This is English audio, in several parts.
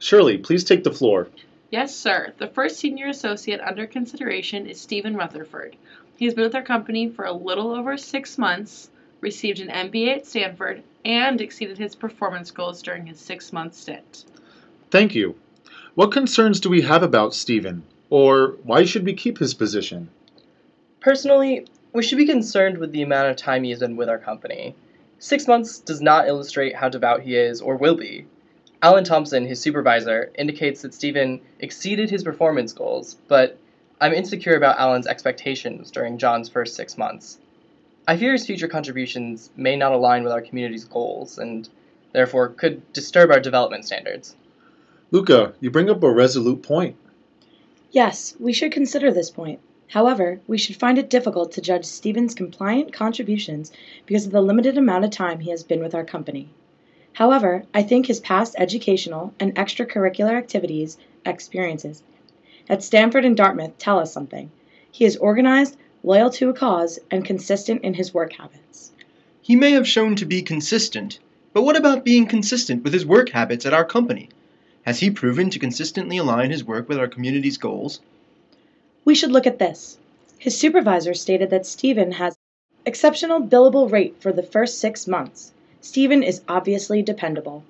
Shirley, please take the floor. Yes, sir. The first senior associate under consideration is Stephen Rutherford. He's been with our company for a little over 6 months, received an MBA at Stanford, and exceeded his performance goals during his 6-month stint. Thank you. What concerns do we have about Stephen? Or why should we keep his position? Personally, we should be concerned with the amount of time he has been with our company. 6 months does not illustrate how devout he is or will be. Alan Thompson, his supervisor, indicates that Stephen exceeded his performance goals, but I'm insecure about Alan's expectations during John's first 6 months. I fear his future contributions may not align with our community's goals and therefore could disturb our development standards. Luca, you bring up a resolute point. Yes, we should consider this point. However, we should find it difficult to judge Stephen's compliant contributions because of the limited amount of time he has been with our company. However, I think his past educational and extracurricular experiences at Stanford and Dartmouth tell us something. He is organized, loyal to a cause, and consistent in his work habits. He may have shown to be consistent, but what about being consistent with his work habits at our company? Has he proven to consistently align his work with our community's goals? We should look at this. His supervisor stated that Stephen has exceptional billable rate for the first 6 months. Stephen is obviously dependable.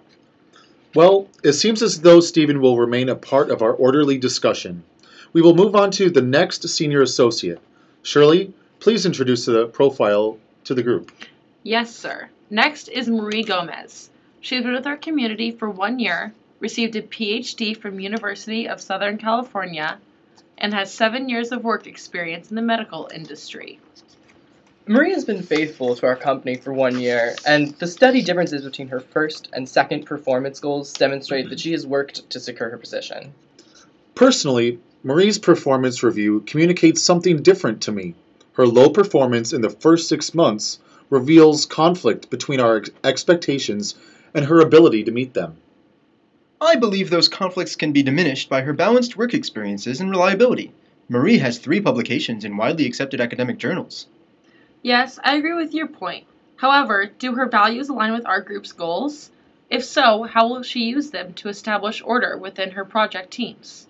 Well, it seems as though Stephen will remain a part of our orderly discussion. We will move on to the next senior associate. Shirley, please introduce the profile to the group. Yes, sir. Next is Marie Gomez. She has been with our community for 1 year, received a PhD from University of Southern California, and has 7 years of work experience in the medical industry. Marie has been faithful to our company for 1 year, and the steady differences between her first and second performance goals demonstrate that she has worked to secure her position. Personally, Marie's performance review communicates something different to me. Her low performance in the first 6 months reveals conflict between our expectations and her ability to meet them. I believe those conflicts can be diminished by her balanced work experiences and reliability. Marie has 3 publications in widely accepted academic journals. Yes, I agree with your point. However, do her values align with our group's goals? If so, how will she use them to establish order within her project teams?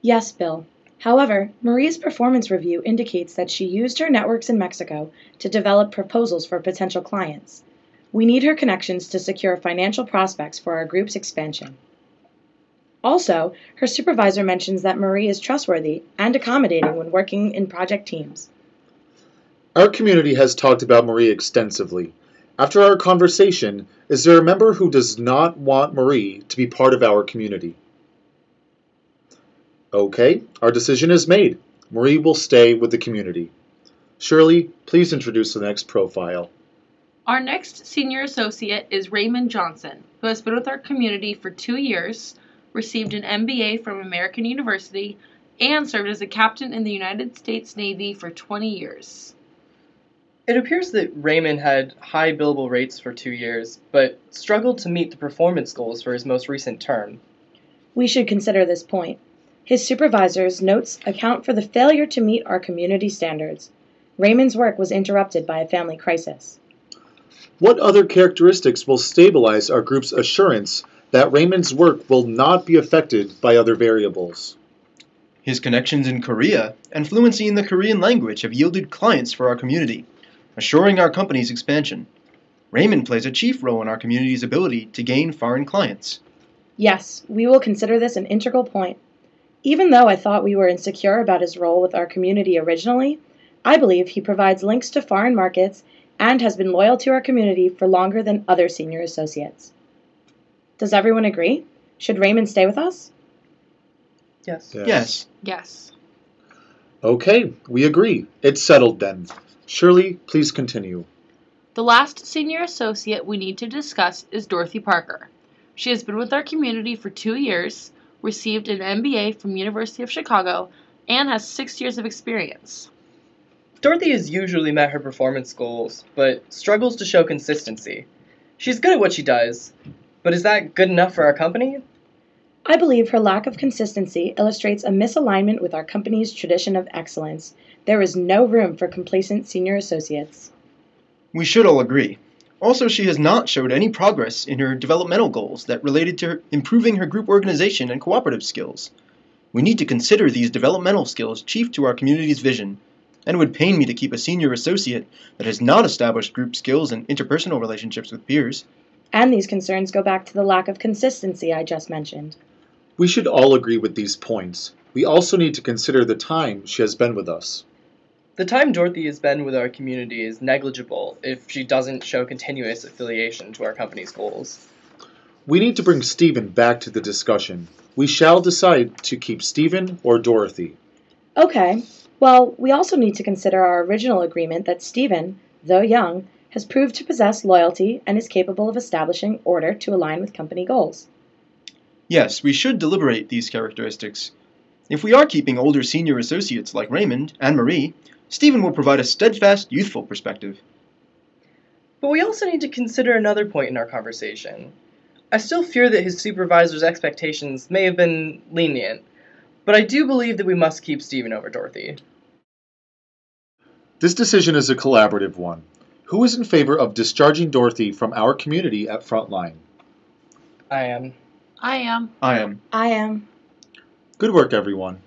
Yes, Bill. However, Marie's performance review indicates that she used her networks in Mexico to develop proposals for potential clients. We need her connections to secure financial prospects for our group's expansion. Also, her supervisor mentions that Marie is trustworthy and accommodating when working in project teams. Our community has talked about Marie extensively. After our conversation, is there a member who does not want Marie to be part of our community? Okay, our decision is made. Marie will stay with the community. Shirley, please introduce the next profile. Our next senior associate is Raymond Johnson, who has been with our community for 2 years, received an MBA from American University, and served as a captain in the United States Navy for 20 years. It appears that Raymond had high billable rates for 2 years, but struggled to meet the performance goals for his most recent term. We should consider this point. His supervisor's notes account for the failure to meet our community standards. Raymond's work was interrupted by a family crisis. What other characteristics will stabilize our group's assurance that Raymond's work will not be affected by other variables? His connections in Korea and fluency in the Korean language have yielded clients for our community, assuring our company's expansion. Raymond plays a chief role in our community's ability to gain foreign clients. Yes, we will consider this an integral point. Even though I thought we were insecure about his role with our community originally, I believe he provides links to foreign markets and has been loyal to our community for longer than other senior associates. Does everyone agree? Should Raymond stay with us? Yes. Yes. Yes. Okay, we agree. It's settled then. Shirley, please continue. The last senior associate we need to discuss is Dorothy Parker. She has been with our community for 2 years, received an MBA from University of Chicago, and has 6 years of experience. Dorothy has usually met her performance goals, but struggles to show consistency. She's good at what she does, but is that good enough for our company? I believe her lack of consistency illustrates a misalignment with our company's tradition of excellence. There is no room for complacent senior associates. We should all agree. Also, she has not showed any progress in her developmental goals that related to improving her group organization and cooperative skills. We need to consider these developmental skills chief to our community's vision, and it would pain me to keep a senior associate that has not established group skills and interpersonal relationships with peers. And these concerns go back to the lack of consistency I just mentioned. We should all agree with these points. We also need to consider the time she has been with us. The time Dorothy has been with our community is negligible if she doesn't show continuous affiliation to our company's goals. We need to bring Stephen back to the discussion. We shall decide to keep Stephen or Dorothy. Okay, well, we also need to consider our original agreement that Stephen, though young, has proved to possess loyalty and is capable of establishing order to align with company goals. Yes, we should deliberate these characteristics. If we are keeping older senior associates like Raymond and Marie, Stephen will provide a steadfast, youthful perspective. But we also need to consider another point in our conversation. I still fear that his supervisor's expectations may have been lenient, but I do believe that we must keep Stephen over Dorothy. This decision is a collaborative one. Who is in favor of discharging Dorothy from our community at Frontline? I am. I am. I am. I am. Good work, everyone.